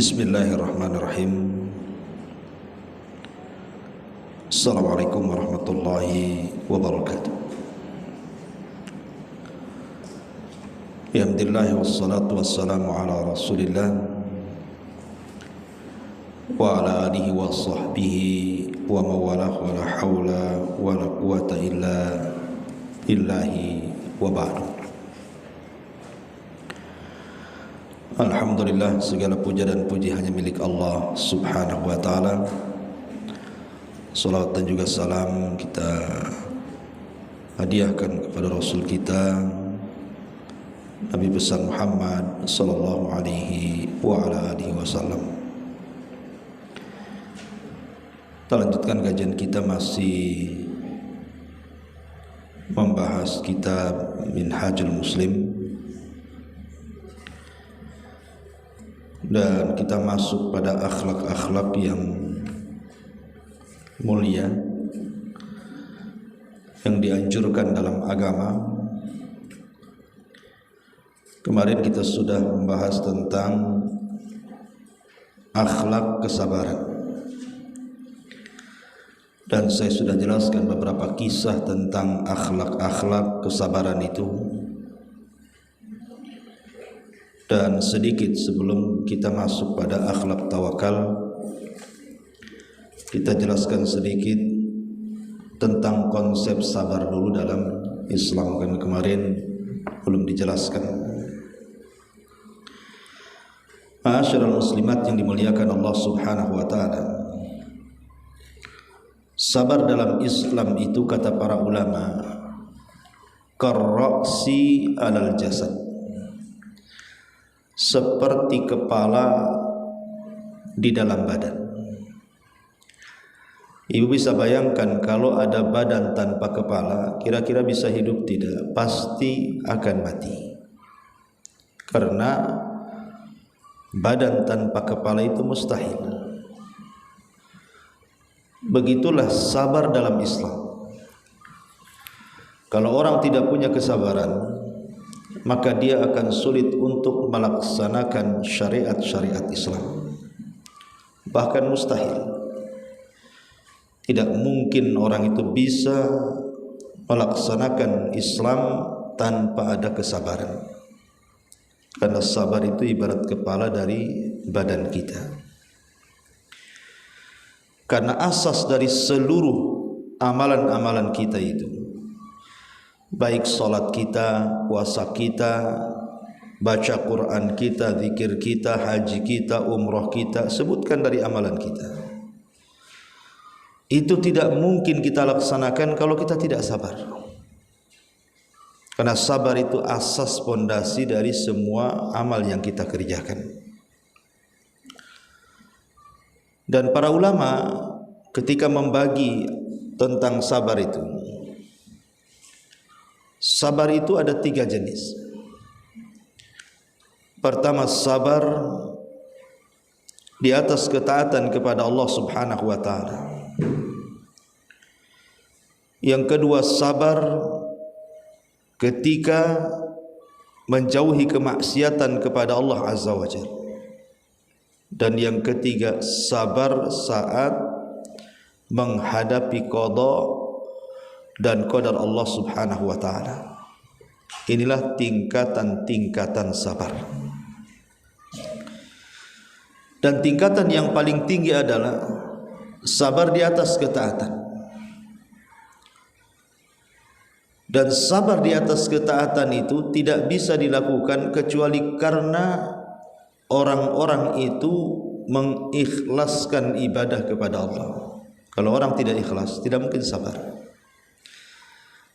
Bismillahirrahmanirrahim. Assalamualaikum warahmatullahi wabarakatuh. Alhamdulillah wassalatu wassalamu ala Rasulillah wa ala alihi wa sahbihi wa mawalah wa la hawla wa la quwata illa billahi wa ba'du. Alhamdulillah, segala puja dan puji hanya milik Allah subhanahu wa ta'ala. Salawat dan juga salam kita hadiahkan kepada Rasul kita Nabi besar Muhammad sallallahu alaihi wa ala alihi wasallam. Kita lanjutkan kajian kita, masih membahas kitab Minhajul Muslim, dan kita masuk pada akhlak-akhlak yang mulia yang dianjurkan dalam agama. Kemarin kita sudah membahas tentang akhlak kesabaran, dan saya sudah jelaskan beberapa kisah tentang akhlak-akhlak kesabaran itu. Dan sedikit sebelum kita masuk pada akhlak tawakal, kita jelaskan sedikit tentang konsep sabar dulu dalam Islam, kan kemarin belum dijelaskan. Ma'asyiral muslimat yang dimuliakan Allah subhanahu wa ta'ala, sabar dalam Islam itu, kata para ulama, karra'si alal jasad, seperti kepala di dalam badan. Ibu bisa bayangkan kalau ada badan tanpa kepala, kira-kira bisa hidup tidak? Pasti akan mati. Karena badan tanpa kepala itu mustahil. Begitulah sabar dalam Islam. Kalau orang tidak punya kesabaran, maka dia akan sulit untuk melaksanakan syariat-syariat Islam. Bahkan mustahil. Tidak mungkin orang itu bisa melaksanakan Islam tanpa ada kesabaran. Karena sabar itu ibarat kepala dari badan kita. Karena asas dari seluruh amalan-amalan kita itu, baik salat kita, puasa kita, baca Quran kita, zikir kita, haji kita, umrah kita, sebutkan dari amalan kita, itu tidak mungkin kita laksanakan kalau kita tidak sabar. Karena sabar itu asas pondasi dari semua amal yang kita kerjakan. Dan para ulama ketika membagi tentang sabar itu, sabar itu ada 3 jenis. Pertama, sabar di atas ketaatan kepada Allah subhanahu wa ta'ala. Yang kedua, sabar ketika menjauhi kemaksiatan kepada Allah azza wa jalla. Dan yang ketiga, sabar saat menghadapi qada dan qadar Allah subhanahu wa ta'ala. Inilah tingkatan-tingkatan sabar. Dan tingkatan yang paling tinggi adalah sabar di atas ketaatan. Dan sabar di atas ketaatan itu tidak bisa dilakukan kecuali karena orang-orang itu mengikhlaskan ibadah kepada Allah. Kalau orang tidak ikhlas, tidak mungkin sabar.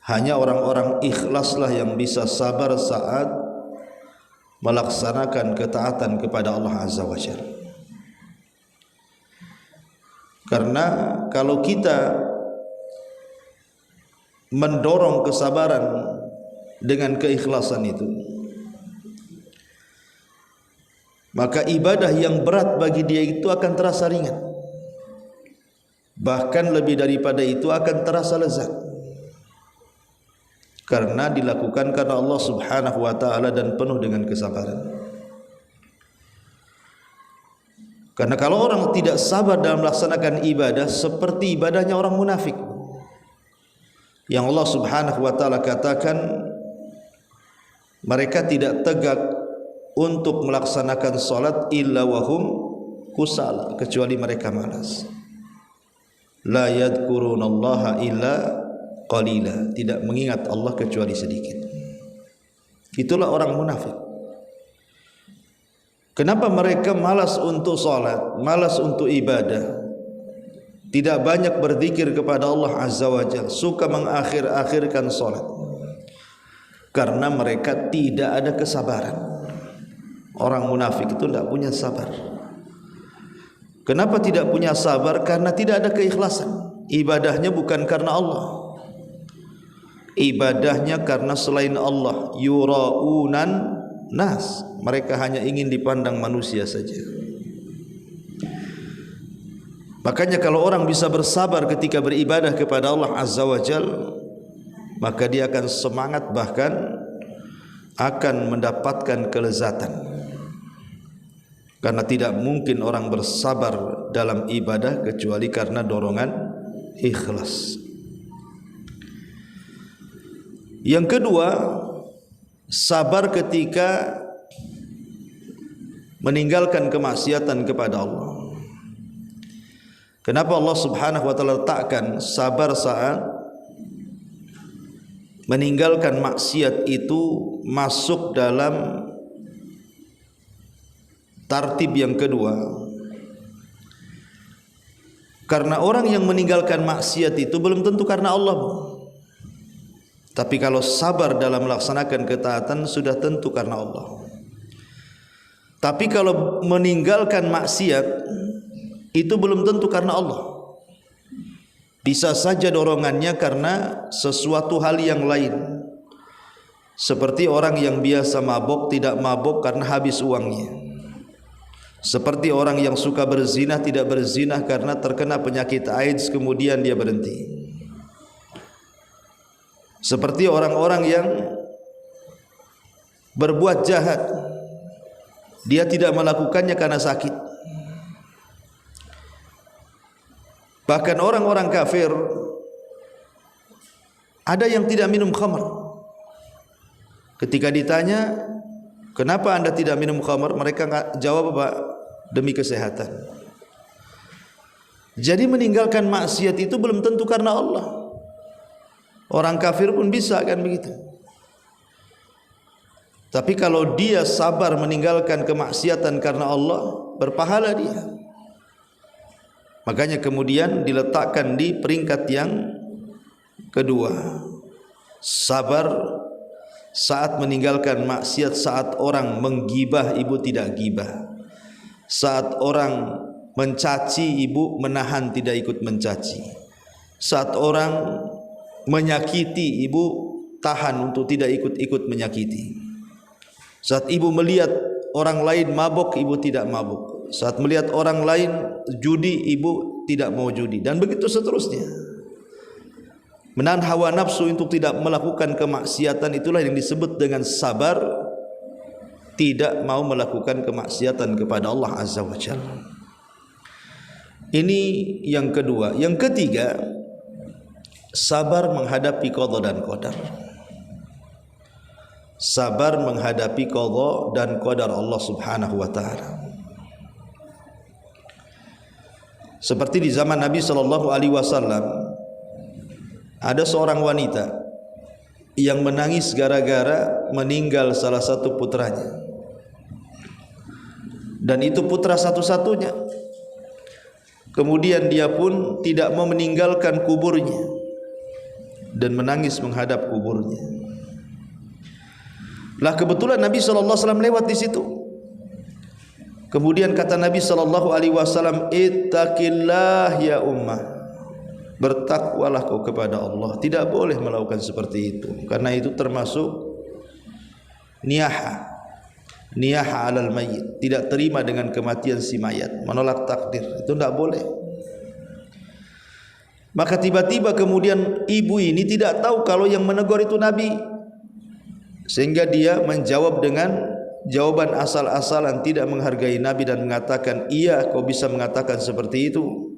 Hanya orang-orang ikhlaslah yang bisa sabar saat melaksanakan ketaatan kepada Allah azza wa jalla. Karena kalau kita mendorong kesabaran dengan keikhlasan itu, maka ibadah yang berat bagi dia itu akan terasa ringan. Bahkan lebih daripada itu akan terasa lezat. karena dilakukan karena Allah Subhanahu wa taala dan penuh dengan kesabaran. Karena kalau orang tidak sabar dalam melaksanakan ibadah, seperti ibadahnya orang munafik, yang Allah Subhanahu wa taala katakan mereka tidak tegak untuk melaksanakan salat illa wahum kusala, kecuali mereka malas. La yadhkurunallaha illa qalila, tidak mengingat Allah kecuali sedikit. Itulah orang munafik. Kenapa mereka malas untuk salat, malas untuk ibadah, tidak banyak berzikir kepada Allah Azza wa Jalla, suka mengakhir-akhirkan salat? Karena mereka tidak ada kesabaran. Orang munafik itu tidak punya sabar. Kenapa tidak punya sabar? Karena tidak ada keikhlasan. Ibadahnya bukan karena Allah, ibadahnya karena selain Allah. Yuraunan nas, mereka hanya ingin dipandang manusia saja. Makanya kalau orang bisa bersabar ketika beribadah kepada Allah Azza wa Jalla, maka dia akan semangat, bahkan akan mendapatkan kelezatan. Karena tidak mungkin orang bersabar dalam ibadah kecuali karena dorongan ikhlas. Yang kedua, sabar ketika meninggalkan kemaksiatan kepada Allah. Kenapa Allah Subhanahu wa taala letakkan sabar saat meninggalkan maksiat itu masuk dalam tartib yang kedua? Karena orang yang meninggalkan maksiat itu belum tentu karena Allah, tapi kalau sabar dalam melaksanakan ketaatan sudah tentu karena Allah. Tapi kalau meninggalkan maksiat itu belum tentu karena Allah. Bisa saja dorongannya karena sesuatu hal yang lain. Seperti orang yang biasa mabok tidak mabok karena habis uangnya. Seperti orang yang suka berzina tidak berzina karena terkena penyakit AIDS kemudian dia berhenti. Seperti orang-orang yang berbuat jahat, dia tidak melakukannya karena sakit. Bahkan orang-orang kafir, ada yang tidak minum khamr. Ketika ditanya, kenapa anda tidak minum khamr? Mereka jawab apa? Demi kesehatan. Jadi meninggalkan maksiat itu belum tentu karena Allah. Orang kafir pun bisa kan begitu. Tapi kalau dia sabar meninggalkan kemaksiatan karena Allah, berpahala dia. Makanya kemudian diletakkan di peringkat yang kedua. Sabar saat meninggalkan maksiat, saat orang menggibah ibu tidak gibah, saat orang mencaci ibu menahan tidak ikut mencaci, saat orang menyakiti ibu tahan untuk tidak ikut-ikut menyakiti, saat ibu melihat orang lain mabok ibu tidak mabok, saat melihat orang lain judi ibu tidak mau judi, dan begitu seterusnya. Menahan hawa nafsu untuk tidak melakukan kemaksiatan, itulah yang disebut dengan sabar, tidak mau melakukan kemaksiatan kepada Allah Azza wa Jalla. Ini yang kedua. Yang ketiga, sabar menghadapi qada dan qadar. Sabar menghadapi qada dan qadar Allah Subhanahu wa taala. Seperti di zaman Nabi sallallahu alaihi wasallam, ada seorang wanita yang menangis gara-gara meninggal salah satu putranya, dan itu putra satu-satunya. Kemudian dia pun tidak mau meninggalkan kuburnya dan menangis menghadap kuburnya. Lah kebetulan Nabi sallallahu alaihi wasallam lewat di situ. Kemudian kata Nabi sallallahu alaihi wasallam, "Ittaqillah ya ummah." Bertakwalah kau kepada Allah. Tidak boleh melakukan seperti itu, karena itu termasuk niyaha alal mayyit, tidak terima dengan kematian si mayat, menolak takdir, itu tidak boleh. Maka tiba-tiba kemudian ibu ini tidak tahu kalau yang menegur itu Nabi, sehingga dia menjawab dengan jawaban asal-asalan, tidak menghargai Nabi dan mengatakan, iya kau bisa mengatakan seperti itu,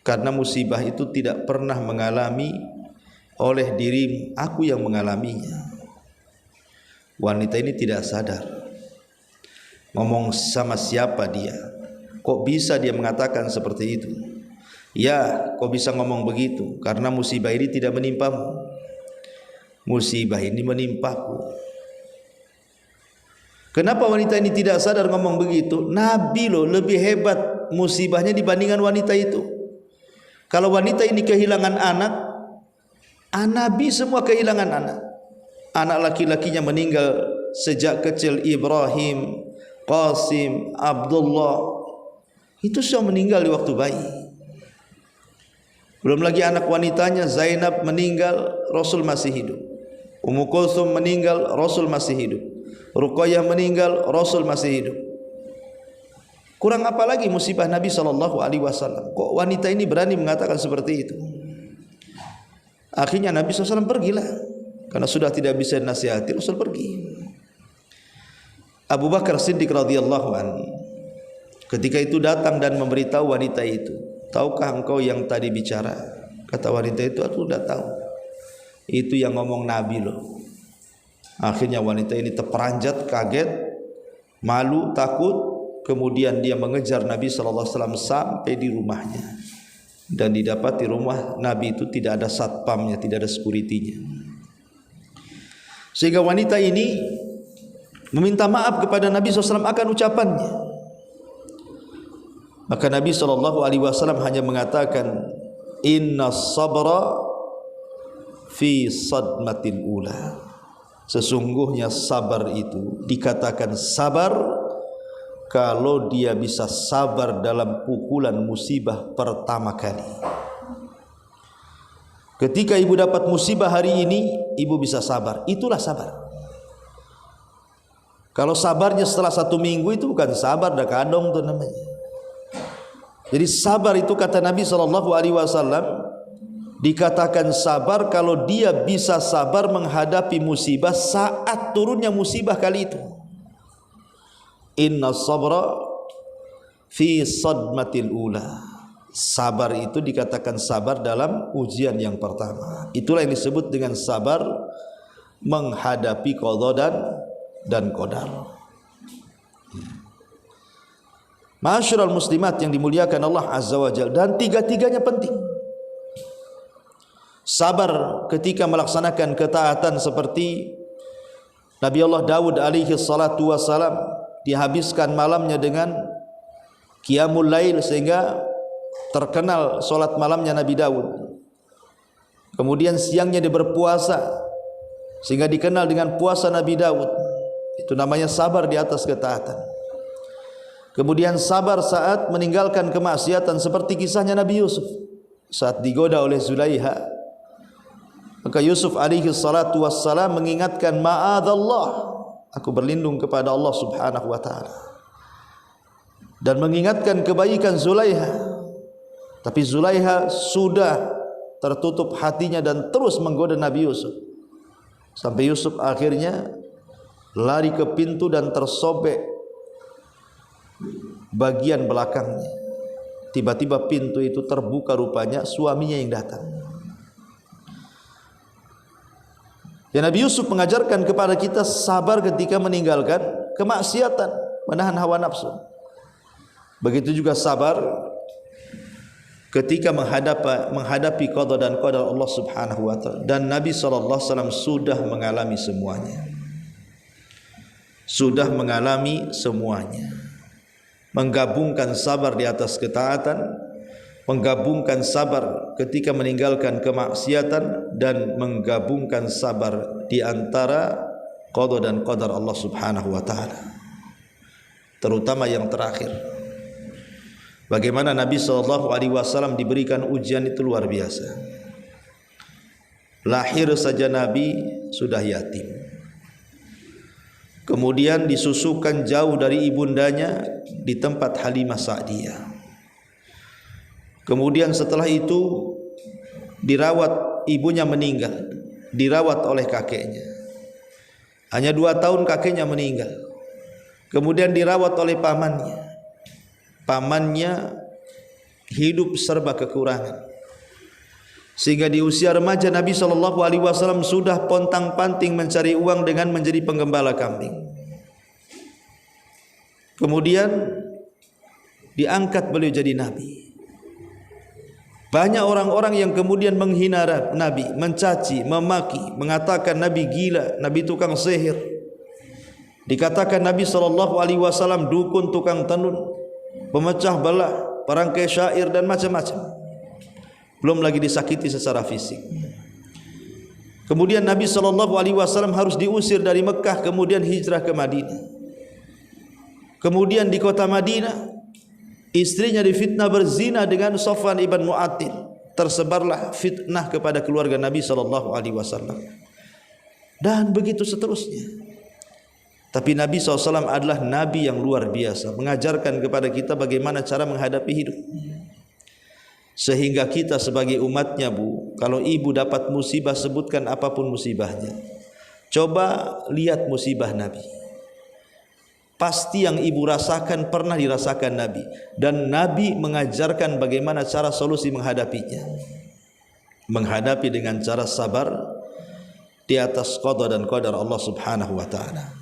karena musibah itu tidak pernah mengalami oleh dirimu, aku yang mengalaminya. Wanita ini tidak sadar ngomong sama siapa dia, kok bisa dia mengatakan seperti itu. Ya, kau bisa ngomong begitu karena musibah ini tidak menimpamu, musibah ini menimpaku. Kenapa wanita ini tidak sadar ngomong begitu? Nabi loh lebih hebat musibahnya dibandingkan wanita itu. Kalau wanita ini kehilangan anak, Nabi semua kehilangan anak. Anak laki-lakinya meninggal sejak kecil, Ibrahim, Qasim, Abdullah, itu semua meninggal di waktu bayi. Belum lagi anak wanitanya Zainab meninggal, Rasul masih hidup. Ummu Kulthum meninggal, Rasul masih hidup. Ruqayyah meninggal, Rasul masih hidup. Kurang apa lagi musibah Nabi SAW? Kok wanita ini berani mengatakan seperti itu? Akhirnya Nabi SAW pergilah, karena sudah tidak bisa dinasihati, Rasul pergi. Abu Bakar Siddiq radhiyallahu anhu ketika itu datang dan memberitahu wanita itu, tahukah engkau yang tadi bicara? Kata wanita itu, aku sudah tahu, itu yang ngomong Nabi loh. Akhirnya wanita ini terperanjat, kaget, malu, takut. Kemudian dia mengejar Nabi SAW sampai di rumahnya, dan didapati rumah Nabi itu tidak ada satpamnya, tidak ada sekuritinya. Sehingga wanita ini meminta maaf kepada Nabi SAW akan ucapannya. Maka Nabi SAW hanya mengatakan, inna sabra fi sadmatil ula. Sesungguhnya sabar itu dikatakan sabar kalau dia bisa sabar dalam pukulan musibah pertama kali. Ketika ibu dapat musibah hari ini, ibu bisa sabar, itulah sabar. Kalau sabarnya setelah 1 minggu, itu bukan sabar, dah kadong tuh namanya. Jadi sabar itu kata Nabi SAW, dikatakan sabar kalau dia bisa sabar menghadapi musibah saat turunnya musibah kali itu. Inna sabra fi sadmatil ula. Sabar itu dikatakan sabar dalam ujian yang pertama. Itulah yang disebut dengan sabar menghadapi qada dan qadar. Ma'asyiral muslimat yang dimuliakan Allah Azza wa Jalla, dan tiga-tiganya penting. Sabar ketika melaksanakan ketaatan seperti Nabi Allah Daud alaihi salatu wassalam, dihabiskan malamnya dengan qiyamul lail sehingga terkenal solat malamnya Nabi Daud. Kemudian siangnya dia berpuasa sehingga dikenal dengan puasa Nabi Daud. Itu namanya sabar di atas ketaatan. Kemudian sabar saat meninggalkan kemaksiatan seperti kisahnya Nabi Yusuf saat digoda oleh Zulaiha. Maka Yusuf alaihi salatu wassalam mengingatkan, ma'adallah, aku berlindung kepada Allah subhanahu wa ta'ala, dan mengingatkan kebaikan Zulaiha. Tapi Zulaiha sudah tertutup hatinya dan terus menggoda Nabi Yusuf, sampai Yusuf akhirnya lari ke pintu dan tersobek bagian belakangnya. Tiba-tiba pintu itu terbuka, rupanya suaminya yang datang. Dan Nabi Yusuf mengajarkan kepada kita sabar ketika meninggalkan kemaksiatan, menahan hawa nafsu. Begitu juga sabar ketika menghadapi qada dan qadar Allah Subhanahu wa taala. Dan Nabi SAW sudah mengalami semuanya. Sudah mengalami semuanya. Menggabungkan sabar di atas ketaatan, menggabungkan sabar ketika meninggalkan kemaksiatan, dan menggabungkan sabar di antara qada dan qadar Allah Subhanahu wa taala. Terutama yang terakhir, bagaimana Nabi SAW diberikan ujian itu luar biasa. Lahir saja Nabi sudah yatim, kemudian disusukan jauh dari ibundanya di tempat Halimah Sa'diyah. Kemudian setelah itu dirawat, ibunya meninggal, dirawat oleh kakeknya. Hanya 2 tahun kakeknya meninggal. Kemudian dirawat oleh pamannya. Pamannya hidup serba kekurangan. Sehingga di usia remaja Nabi SAW sudah pontang-panting mencari uang dengan menjadi penggembala kambing. Kemudian diangkat beliau jadi Nabi. Banyak orang-orang yang kemudian menghina Nabi, mencaci, memaki, mengatakan Nabi gila, Nabi tukang sihir. Dikatakan Nabi SAW dukun, tukang tenun, pemecah belah, perangkai syair dan macam-macam. Belum lagi disakiti secara fisik. Kemudian Nabi SAW harus diusir dari Mekah, kemudian hijrah ke Madinah. Kemudian di kota Madinah istrinya difitnah berzina dengan Safwan ibn Mu'attil. Tersebarlah fitnah kepada keluarga Nabi SAW. Dan begitu seterusnya. Tapi Nabi SAW adalah Nabi yang luar biasa, mengajarkan kepada kita bagaimana cara menghadapi hidup. Sehingga kita sebagai umatnya, Bu, kalau ibu dapat musibah, sebutkan apapun musibahnya. Coba lihat musibah Nabi. Pasti yang ibu rasakan pernah dirasakan Nabi, dan Nabi mengajarkan bagaimana cara solusi menghadapinya. Menghadapi dengan cara sabar di atas qada dan qadar Allah Subhanahu wa taala.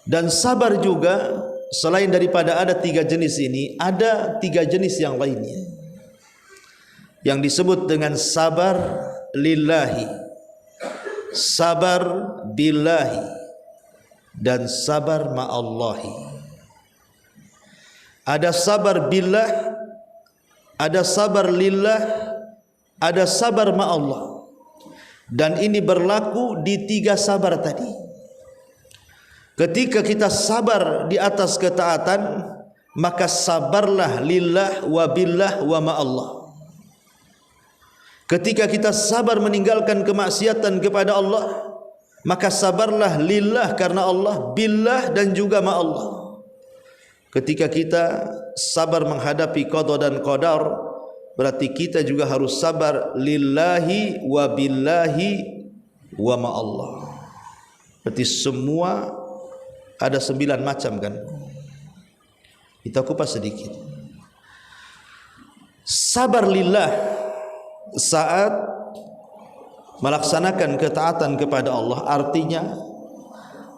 Dan sabar juga selain daripada ada 3 jenis ini, ada 3 jenis yang lainnya yang disebut dengan sabar lillahi, sabar billahi, dan sabar ma'allahi. Ada sabar billah, ada sabar lillah, ada sabar ma'allah. Dan ini berlaku di 3 sabar tadi. Ketika kita sabar di atas ketaatan, maka sabarlah lillah wa billah wa ma'allah. Ketika kita sabar meninggalkan kemaksiatan kepada Allah, maka sabarlah lillah karena Allah, billah dan juga ma'allah. Ketika kita sabar menghadapi qada dan qadar, berarti kita juga harus sabar lillahi wa billahi wa ma'allah. Berarti semua ada 9 macam kan. Kita kupas sedikit. Sabar lillah saat melaksanakan ketaatan kepada Allah, artinya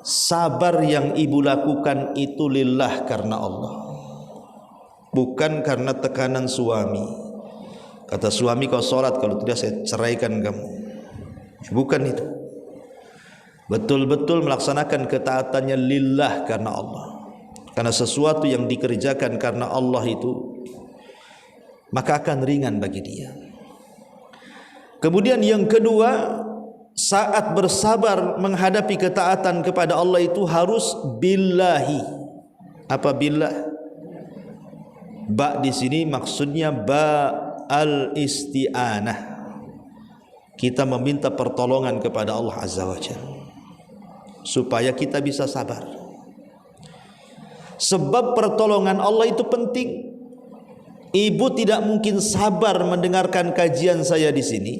sabar yang ibu lakukan itu lillah karena Allah, bukan karena tekanan suami. Kata suami, kau sholat, kalau tidak saya ceraikan kamu. Bukan itu. Betul-betul melaksanakan ketaatannya lillah karena Allah. Karena sesuatu yang dikerjakan karena Allah itu, maka akan ringan bagi dia. Kemudian yang kedua, saat bersabar menghadapi ketaatan kepada Allah itu harus billahi. Apa billah? Ba di sini maksudnya ba al-isti'anah. Kita meminta pertolongan kepada Allah Azza wa Jalla supaya kita bisa sabar. Sebab pertolongan Allah itu penting. Ibu tidak mungkin sabar mendengarkan kajian saya di sini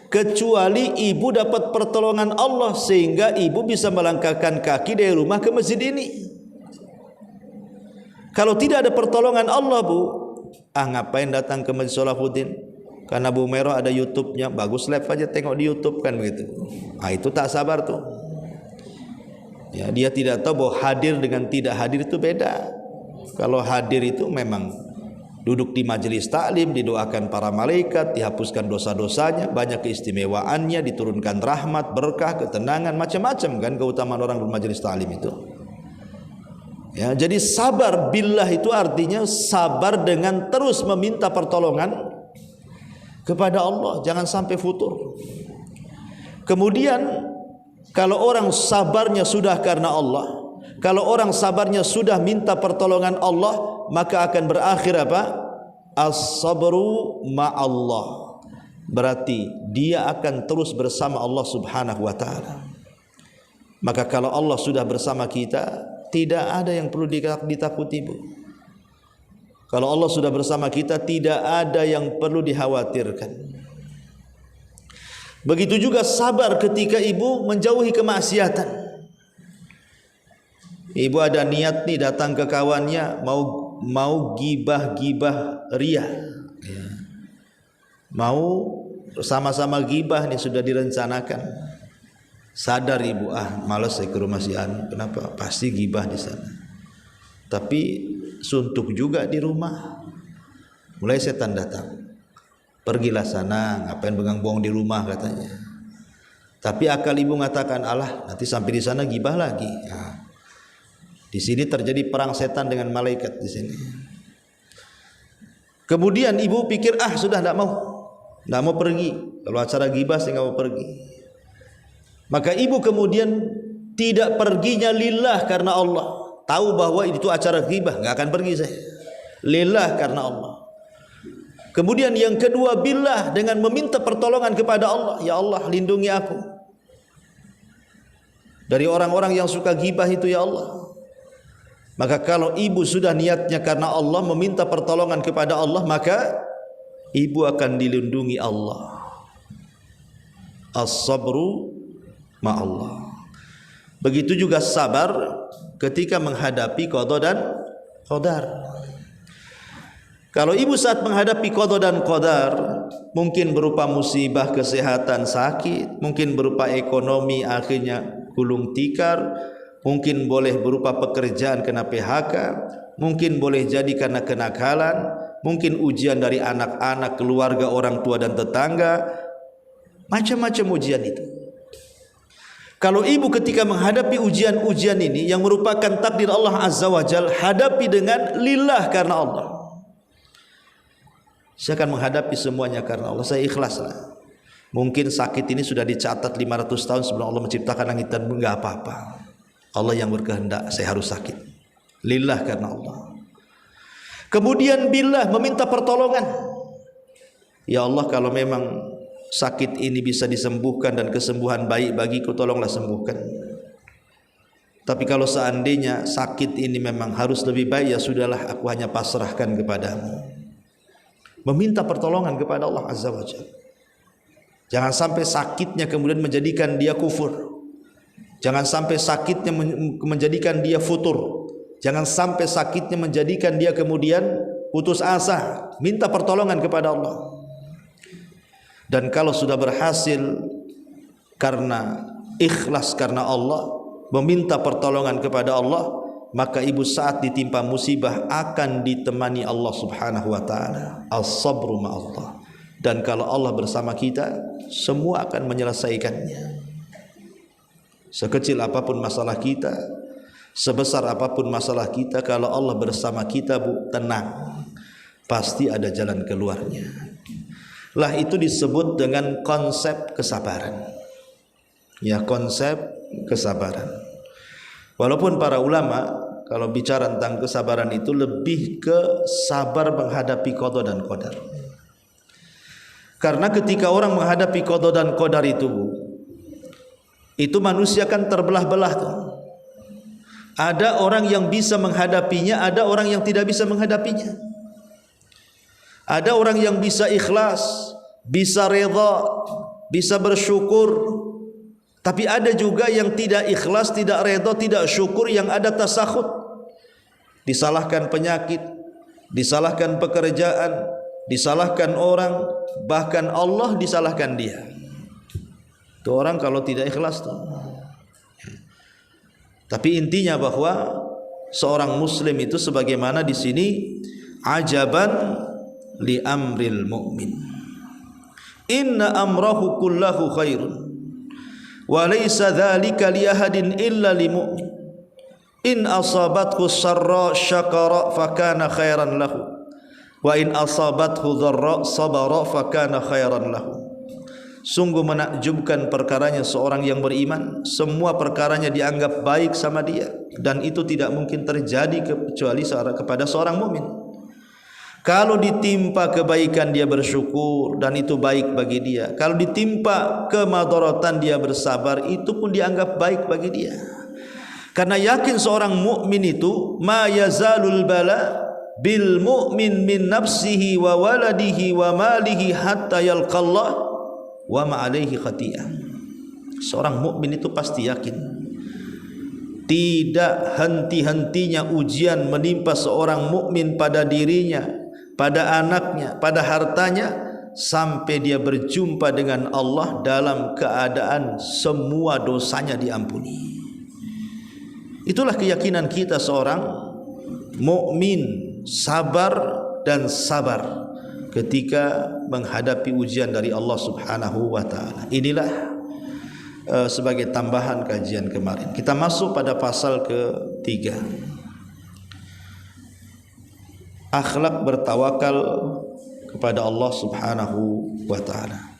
kecuali ibu dapat pertolongan Allah, sehingga ibu bisa melangkahkan kaki dari rumah ke masjid ini. Kalau tidak ada pertolongan Allah, Bu, ngapain datang ke Masjid Sholahuddin? Karena Bu Mero ada YouTube-nya, bagus, live aja tengok di YouTube kan begitu. Itu tak sabar tuh. Ya, dia tidak tahu bahwa hadir dengan tidak hadir itu beda. Kalau hadir itu memang duduk di majelis taklim, didoakan para malaikat, dihapuskan dosa-dosanya, banyak keistimewaannya, diturunkan rahmat, berkah, ketenangan, macam-macam kan keutamaan orang di majelis taklim itu. Ya, jadi sabar billah itu artinya sabar dengan terus meminta pertolongan kepada Allah, jangan sampai futur. Kemudian kalau orang sabarnya sudah karena Allah, kalau orang sabarnya sudah minta pertolongan Allah, maka akan berakhir apa? As-sabru ma'allah. Berarti dia akan terus bersama Allah Subhanahu wa taala. Maka kalau Allah sudah bersama kita, tidak ada yang perlu ditakuti, Bu. Kalau Allah sudah bersama kita, tidak ada yang perlu dikhawatirkan. Begitu juga sabar ketika ibu menjauhi kemaksiatan. Ibu ada niat nih datang ke kawannya mau gibah ria, mau sama-sama gibah nih sudah direncanakan. Sadar ibu, malas saya ke rumah si Anu. Kenapa? Pasti gibah di sana. Tapi suntuk juga di rumah. Mulai setan datang. Pergilah sana, ngapain bengang bohong di rumah katanya. Tapi akal ibu mengatakan, alah nanti sampai di sana gibah lagi. Nah, di sini terjadi perang setan dengan malaikat di sini. Kemudian ibu pikir, sudah tidak mau pergi. Kalau acara gibah saya nggak mau pergi. Maka ibu kemudian tidak perginya lillah karena Allah. Tahu bahwa itu acara gibah, nggak akan pergi saya. Lillah karena Allah. Kemudian yang kedua, billah, dengan meminta pertolongan kepada Allah. Ya Allah, lindungi aku dari orang-orang yang suka gibah itu ya Allah. Maka kalau ibu sudah niatnya karena Allah, meminta pertolongan kepada Allah, maka ibu akan dilindungi Allah. As-sabru ma'allah. Begitu juga sabar ketika menghadapi qada dan qadar. Kalau ibu saat menghadapi qada dan qadar, mungkin berupa musibah kesehatan sakit, mungkin berupa ekonomi akhirnya gulung tikar, mungkin boleh berupa pekerjaan kena PHK, mungkin boleh jadi karena kenakalan, mungkin ujian dari anak-anak, keluarga, orang tua dan tetangga, macam-macam ujian itu. Kalau ibu ketika menghadapi ujian-ujian ini yang merupakan takdir Allah Azza wa Jalla, hadapi dengan lillah karena Allah. Saya akan menghadapi semuanya karena Allah, saya ikhlaslah. Mungkin sakit ini sudah dicatat 500 tahun sebelum Allah menciptakan langit dan bumi, enggak apa-apa. Allah yang berkehendak saya harus sakit. Lillah karena Allah. Kemudian billah, meminta pertolongan. Ya Allah, kalau memang sakit ini bisa disembuhkan dan kesembuhan baik bagiku, tolonglah sembuhkan. Tapi kalau seandainya sakit ini memang harus lebih baik, ya sudahlah, aku hanya pasrahkan kepadamu. Meminta pertolongan kepada Allah Azza wa Jalla. Jangan sampai sakitnya kemudian menjadikan dia kufur. Jangan sampai sakitnya menjadikan dia futur. Jangan sampai sakitnya menjadikan dia kemudian putus asa. Minta pertolongan kepada Allah. Dan kalau sudah berhasil karena ikhlas karena Allah, meminta pertolongan kepada Allah, maka ibu saat ditimpa musibah akan ditemani Allah Subhanahu wa taala. As-sabru ma'allah. Dan kalau Allah bersama kita, semua akan menyelesaikannya. Sekecil apapun masalah kita, sebesar apapun masalah kita, kalau Allah bersama kita, Bu, tenang. Pasti ada jalan keluarnya. Lah itu disebut dengan konsep kesabaran. Ya, konsep kesabaran. Walaupun para ulama kalau bicara tentang kesabaran itu lebih ke sabar menghadapi qada dan qadar. Karena ketika orang menghadapi qada dan qadar itu manusia kan terbelah-belah tuh. Ada orang yang bisa menghadapinya, ada orang yang tidak bisa menghadapinya. Ada orang yang bisa ikhlas, bisa redha, bisa bersyukur. Tapi ada juga yang tidak ikhlas, tidak redha, tidak syukur, yang ada tasakhut. Disalahkan penyakit, disalahkan pekerjaan, disalahkan orang, bahkan Allah disalahkan dia. Itu orang kalau tidak ikhlas tuh. Tapi intinya bahwa seorang muslim itu sebagaimana di sini, ajaban li amril mu'min. Inna amrahu kullahu khairun. Wa laysa dzalika li ahadin illa lil mu'min. In asabathu sarra syakara fakana khairan lahu. Wa in asabathu dharra sabara fakana khairan lahu. Sungguh menakjubkan perkaranya seorang yang beriman, semua perkaranya dianggap baik sama dia, dan itu tidak mungkin terjadi kecuali kepada seorang mukmin. Kalau ditimpa kebaikan dia bersyukur dan itu baik bagi dia. Kalau ditimpa kemadaratan dia bersabar, itu pun dianggap baik bagi dia. Karena yakin seorang mukmin itu ma yazalul bala bil mu'min min nafsihi wa waladihi wa malihi hatta yalqallah wa ma alaihi khati'ah. Seorang mukmin itu pasti yakin tidak henti-hentinya ujian menimpa seorang mukmin pada dirinya, pada anaknya, pada hartanya, sampai dia berjumpa dengan Allah dalam keadaan semua dosanya diampuni. Itulah keyakinan kita seorang mukmin, sabar dan sabar ketika menghadapi ujian dari Allah Subhanahu wa taala. Inilah sebagai tambahan kajian kemarin. Kita masuk pada pasal ke-3. Akhlak bertawakal kepada Allah Subhanahu wa taala.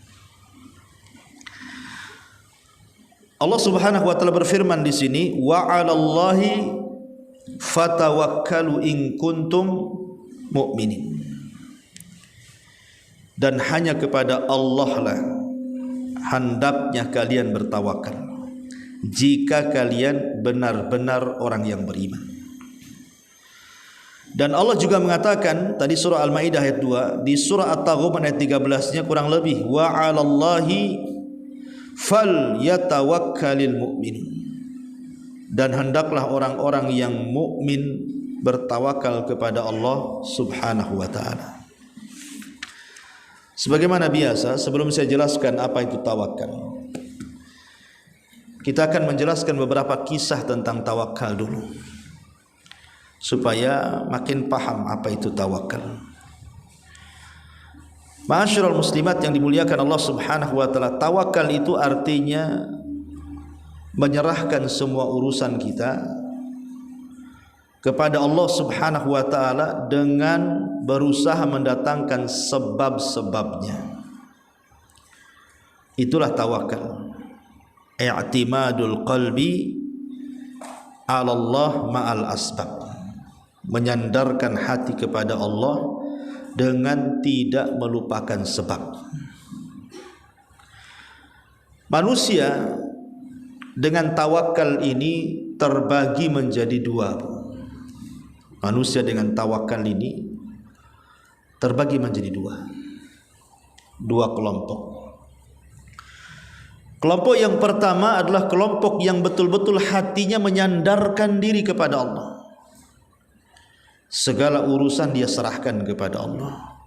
Allah Subhanahu wa taala berfirman di sini, wa 'alallahi fatawakkalu in kuntum mu'minin. Dan hanya kepada Allah lah hendaknya kalian bertawakal jika kalian benar-benar orang yang beriman. Dan Allah juga mengatakan tadi surah Al-Maidah ayat 2, di surah At-Taghabun ayat 13-nya kurang lebih, wa 'alallahi falyatawakkalul mu'minin. Dan hendaklah orang-orang yang mukmin bertawakal kepada Allah Subhanahu wa taala. Sebagaimana biasa, sebelum saya jelaskan apa itu tawakal, kita akan menjelaskan beberapa kisah tentang tawakal dulu, supaya makin paham apa itu tawakal. Ma'asyiral muslimat yang dimuliakan Allah Subhanahu wa taala, tawakal itu artinya menyerahkan semua urusan kita kepada Allah Subhanahu wa taala dengan berusaha mendatangkan sebab-sebabnya. Itulah tawakal. I'timadul qalbi 'ala Allah ma'al asbab. Menyandarkan hati kepada Allah dengan tidak melupakan sebab. Manusia dengan tawakal ini terbagi menjadi dua. Manusia dengan tawakal ini terbagi menjadi dua kelompok. Kelompok yang pertama adalah kelompok yang betul-betul hatinya menyandarkan diri kepada Allah. Segala urusan dia serahkan kepada Allah.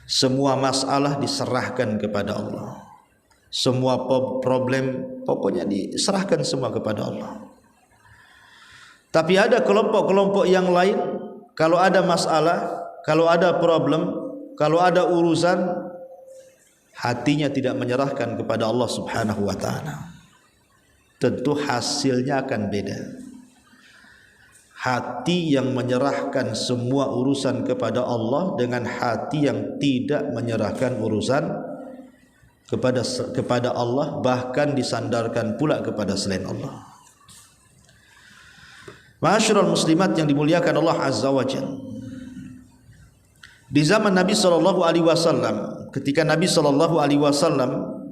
Semua masalah diserahkan kepada Allah. Semua problem pokoknya diserahkan semua kepada Allah. Tapi ada kelompok-kelompok yang lain, kalau ada masalah, kalau ada problem, kalau ada urusan, hatinya tidak menyerahkan kepada Allah Subhanahu wa taala. Tentu hasilnya akan beda. Hati yang menyerahkan semua urusan kepada Allah dengan hati yang tidak menyerahkan urusan kepada Allah, bahkan disandarkan pula kepada selain Allah. Ma'asyiral muslimat yang dimuliakan Allah Azza wa Jalla, di zaman Nabi SAW, ketika Nabi SAW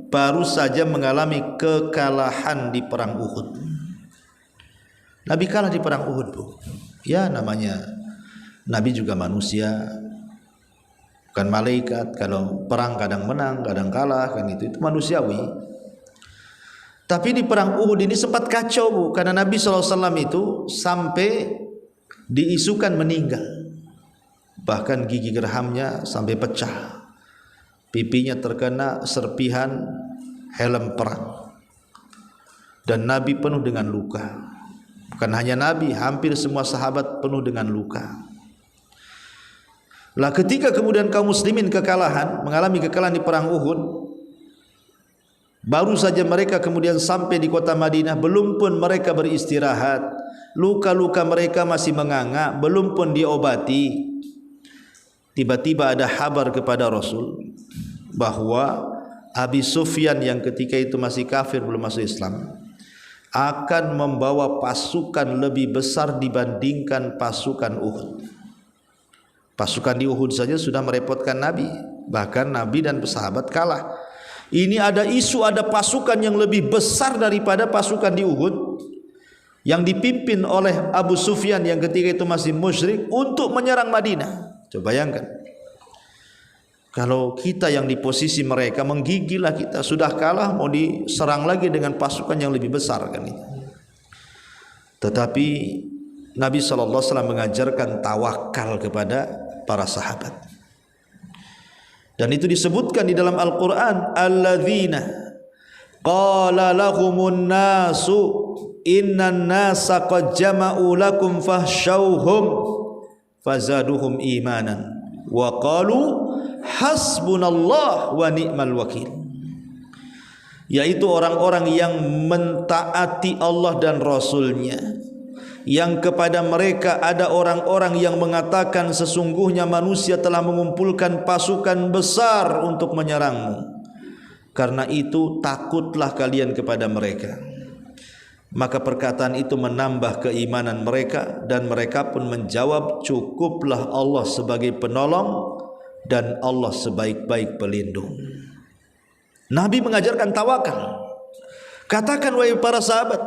baru saja mengalami kekalahan di perang Uhud. Nabi kalah di perang Uhud, Bu. Ya, namanya Nabi juga manusia, bukan malaikat. Kalau perang kadang menang, kadang kalah, kan itu manusiawi. Tapi di perang Uhud ini sempat kacau, Bu, karena Nabi SAW itu sampai diisukan meninggal. Bahkan gigi gerhamnya sampai pecah, pipinya terkena serpihan helm perang, dan Nabi penuh dengan luka. Bukan hanya Nabi, hampir semua sahabat penuh dengan luka. Lah ketika kemudian kaum muslimin mengalami kekalahan di perang Uhud, baru saja mereka kemudian sampai di kota Madinah, belum pun mereka beristirahat, luka-luka mereka masih menganga, belum pun diobati. Tiba-tiba ada kabar kepada Rasul bahwa Abi Sufyan yang ketika itu masih kafir, belum masuk Islam, akan membawa pasukan lebih besar dibandingkan pasukan Uhud. Pasukan di Uhud saja sudah merepotkan Nabi, bahkan Nabi dan sahabat kalah. Ini ada isu ada pasukan yang lebih besar daripada pasukan di Uhud, yang dipimpin oleh Abu Sufyan yang ketika itu masih musyrik, untuk menyerang Madinah. Coba bayangkan, Kalau kita yang di posisi mereka, menggigillah kita. Sudah kalah mau diserang lagi dengan pasukan yang lebih besar kan itu. Tetapi Nabi SAW mengajarkan tawakal kepada para sahabat. Dan itu disebutkan di dalam Al-Quran, alladzina qala lahumun nasu innan nasa qad jama'u lakum fahsyauhum fazaduhum imanan wa qalu hasbunallah wa ni'mal wakil. Yaitu orang-orang yang mentaati Allah dan Rasulnya, yang kepada mereka ada orang-orang yang mengatakan sesungguhnya manusia telah mengumpulkan pasukan besar untuk menyerangmu, karena itu takutlah kalian kepada mereka. Maka perkataan itu menambah keimanan mereka, dan mereka pun menjawab, cukuplah Allah sebagai penolong dan Allah sebaik-baik pelindung. Nabi mengajarkan tawakal. Katakan wahai para sahabat,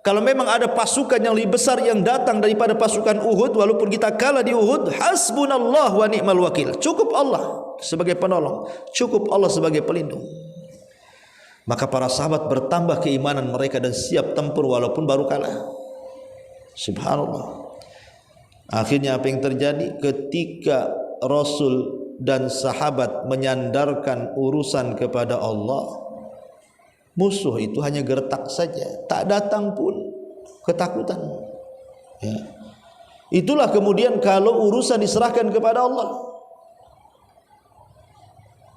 kalau memang ada pasukan yang lebih besar yang datang daripada pasukan Uhud, walaupun kita kalah di Uhud, hasbunallah wa ni'mal wakil. Cukup Allah sebagai penolong, cukup Allah sebagai pelindung. Maka para sahabat bertambah keimanan mereka dan siap tempur walaupun baru kalah. Subhanallah. Akhirnya apa yang terjadi? Ketika Rasul dan sahabat menyandarkan urusan kepada Allah, musuh itu hanya gertak saja, tak datang pun ketakutan. Ya. Itulah kemudian kalau urusan diserahkan kepada Allah.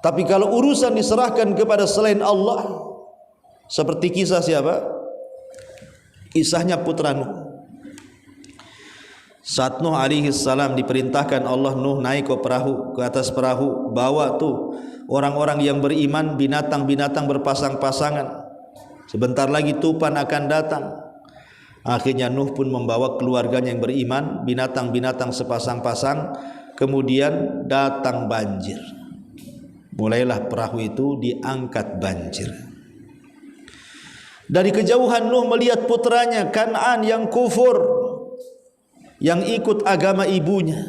Tapi kalau urusan diserahkan kepada selain Allah, seperti kisah siapa? Kisahnya putra Nuh. Saat Nuh alaihi salam diperintahkan Allah, Nuh naik ke perahu, ke atas perahu, bawa tuh orang-orang yang beriman, binatang-binatang berpasang-pasangan. Sebentar lagi tufan akan datang. Akhirnya Nuh pun membawa keluarganya yang beriman, binatang-binatang sepasang-pasang. Kemudian datang banjir. Mulailah perahu itu diangkat banjir. Dari kejauhan Nuh melihat putranya Kan'an yang kufur, yang ikut agama ibunya.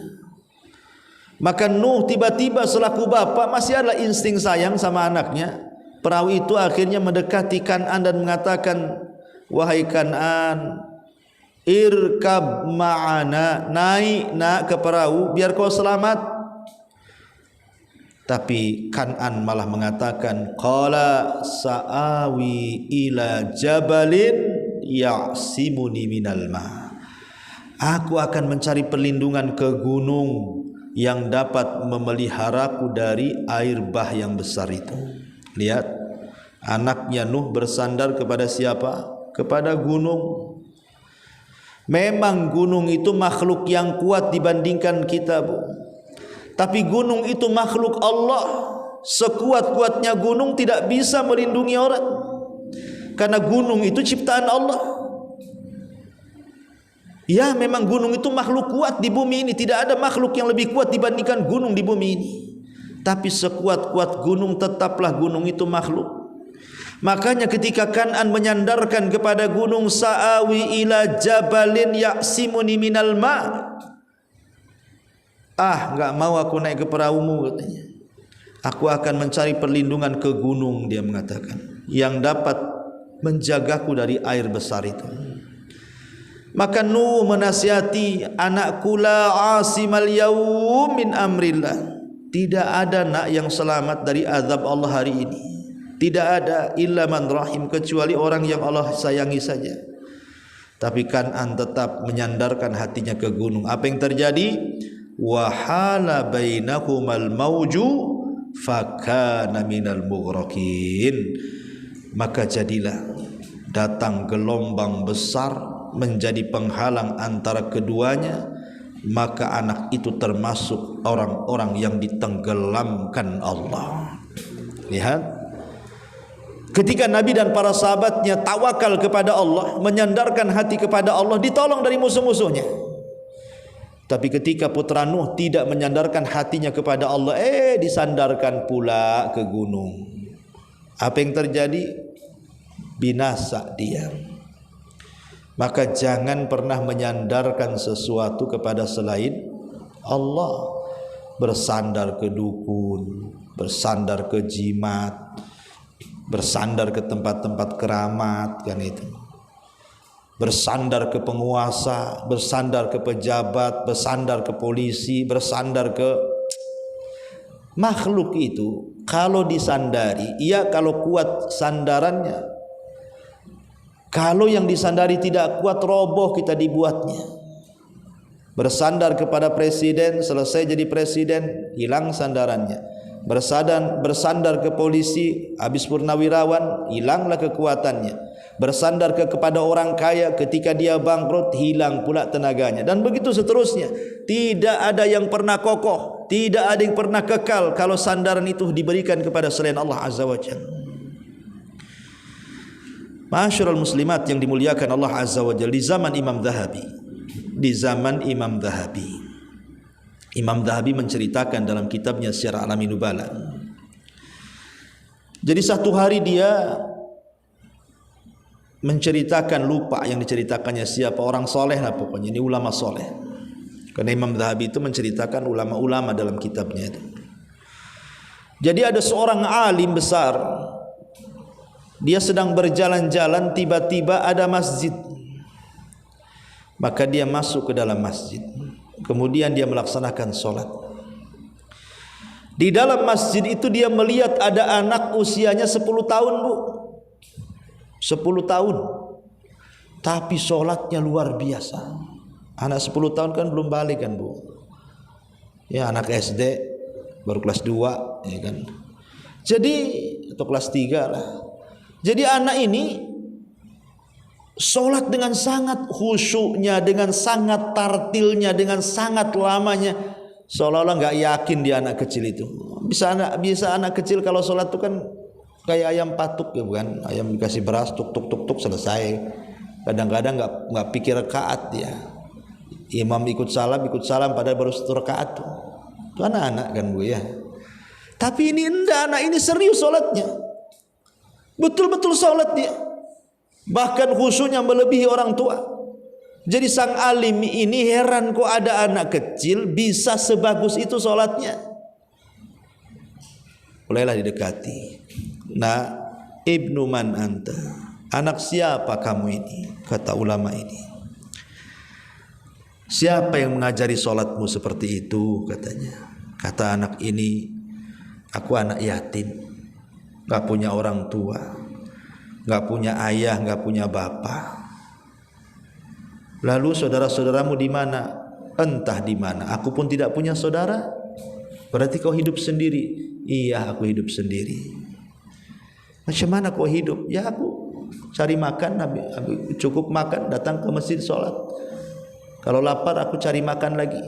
Maka Nuh tiba-tiba selaku bapak masih ada insting sayang sama anaknya. Perahu itu akhirnya mendekati Kan'an dan mengatakan, wahai Kan'an, irkab ma'ana, naik nak ke perahu biar kau selamat. Tapi Kan'an malah mengatakan, qala sa'awi ila jabalin ya'simuni minal ma'. Aku akan mencari perlindungan ke gunung yang dapat memeliharaku dari air bah yang besar itu. Lihat, anaknya Nuh bersandar kepada siapa? Kepada gunung. Memang gunung itu makhluk yang kuat dibandingkan kita, Bu. Tapi gunung itu makhluk Allah. Sekuat-kuatnya gunung tidak bisa melindungi orang, karena gunung itu ciptaan Allah. Ya, memang gunung itu makhluk kuat di bumi ini. Tidak ada makhluk yang lebih kuat dibandingkan gunung di bumi ini. Tapi sekuat-kuat gunung, tetaplah gunung itu makhluk. Makanya ketika Kan'an menyandarkan kepada gunung, sa'awi ila jabalin ya'simuni minal ma'. Enggak mau aku naik ke perahumu, katanya. Aku akan mencari perlindungan ke gunung, dia mengatakan, yang dapat menjagaku dari air besar itu. Maka Nuh menasihati, anakku la asimal yaum min amrillah. Tidak ada nak yang selamat dari azab Allah hari ini. Tidak ada illa man rahim, kecuali orang yang Allah sayangi saja. Tapi Kan'an tetap menyandarkan hatinya ke gunung. Apa yang terjadi? Wahala bainahumal mauju fakana minal mughraqin. Maka jadilah datang gelombang besar menjadi penghalang antara keduanya, maka anak itu termasuk orang-orang yang ditenggelamkan Allah. Lihat, ketika Nabi dan para sahabatnya tawakal kepada Allah, menyandarkan hati kepada Allah, ditolong dari musuh-musuhnya. Tapi ketika putra Nuh tidak menyandarkan hatinya kepada Allah, disandarkan pula ke gunung. Apa yang terjadi? Binasa dia. Maka jangan pernah menyandarkan sesuatu kepada selain Allah. bersandar ke dukun, bersandar ke jimat, bersandar ke tempat-tempat keramat, kan itu. Bersandar ke penguasa, bersandar ke pejabat, bersandar ke polisi, bersandar ke makhluk itu. Kalau disandari, ia kalau kuat sandarannya. Kalau yang disandari tidak kuat, roboh kita dibuatnya. Bersandar kepada presiden, selesai jadi presiden, hilang sandarannya. Bersandar ke polisi, habis purnawirawan, hilanglah kekuatannya. Bersandar kepada orang kaya, ketika dia bangkrut, hilang pula tenaganya. Dan begitu seterusnya. Tidak ada yang pernah kokoh, tidak ada yang pernah kekal kalau sandaran itu diberikan kepada selain Allah Azza wa Jalla. Ma'asyiral muslimat yang dimuliakan Allah Azza wa Jalla, di zaman Imam Dhahabi, Imam Dhahabi menceritakan dalam kitabnya Syiar A'lamin Nubala. Jadi satu hari dia menceritakan, lupa yang diceritakannya siapa, orang soleh lah pokoknya, ini ulama soleh. Karena Imam Dhahabi itu menceritakan ulama-ulama dalam kitabnya itu. Jadi ada seorang alim besar, dia sedang berjalan-jalan, tiba-tiba ada masjid. Maka dia masuk ke dalam masjid, kemudian dia melaksanakan sholat. Di dalam masjid itu dia melihat ada anak usianya 10 tahun, Bu. 10 tahun, tapi sholatnya luar biasa. Anak 10 tahun kan belum balik kan, Bu. Ya, anak SD baru kelas 2, ya kan. Jadi atau kelas 3 lah. Jadi anak ini sholat dengan sangat khusyuknya, dengan sangat tartilnya, dengan sangat lamanya, seolah-olah nggak yakin dia anak kecil itu. Bisa anak kecil kalau sholat itu kan kayak ayam patuk, ya bukan? Ayam dikasih beras, tuk tuk tuk tuk, selesai. Kadang-kadang nggak pikir rakaat dia. Imam ikut salam padahal baru 1 rakaat tuh. Itu anak-anak kan, Bu, ya. Tapi ini enggak, anak ini serius sholatnya. Betul-betul sholat dia. Bahkan khusyuknya melebihi orang tua. Jadi sang alim ini heran, kok ada anak kecil bisa sebagus itu sholatnya. Mulailah didekati. Nah, ibnu man anta, anak siapa kamu ini? Kata ulama ini. Siapa yang mengajari sholatmu seperti itu? Katanya. Kata anak ini, aku anak yatim, gak punya orang tua, gak punya ayah, gak punya bapak. Lalu saudara-saudaramu di mana? Entah di mana. Aku pun tidak punya saudara. Berarti kau hidup sendiri? Iya, aku hidup sendiri. Macam mana kau hidup? Ya, aku cari makan, cukup makan, datang ke masjid sholat. Kalau lapar aku cari makan lagi.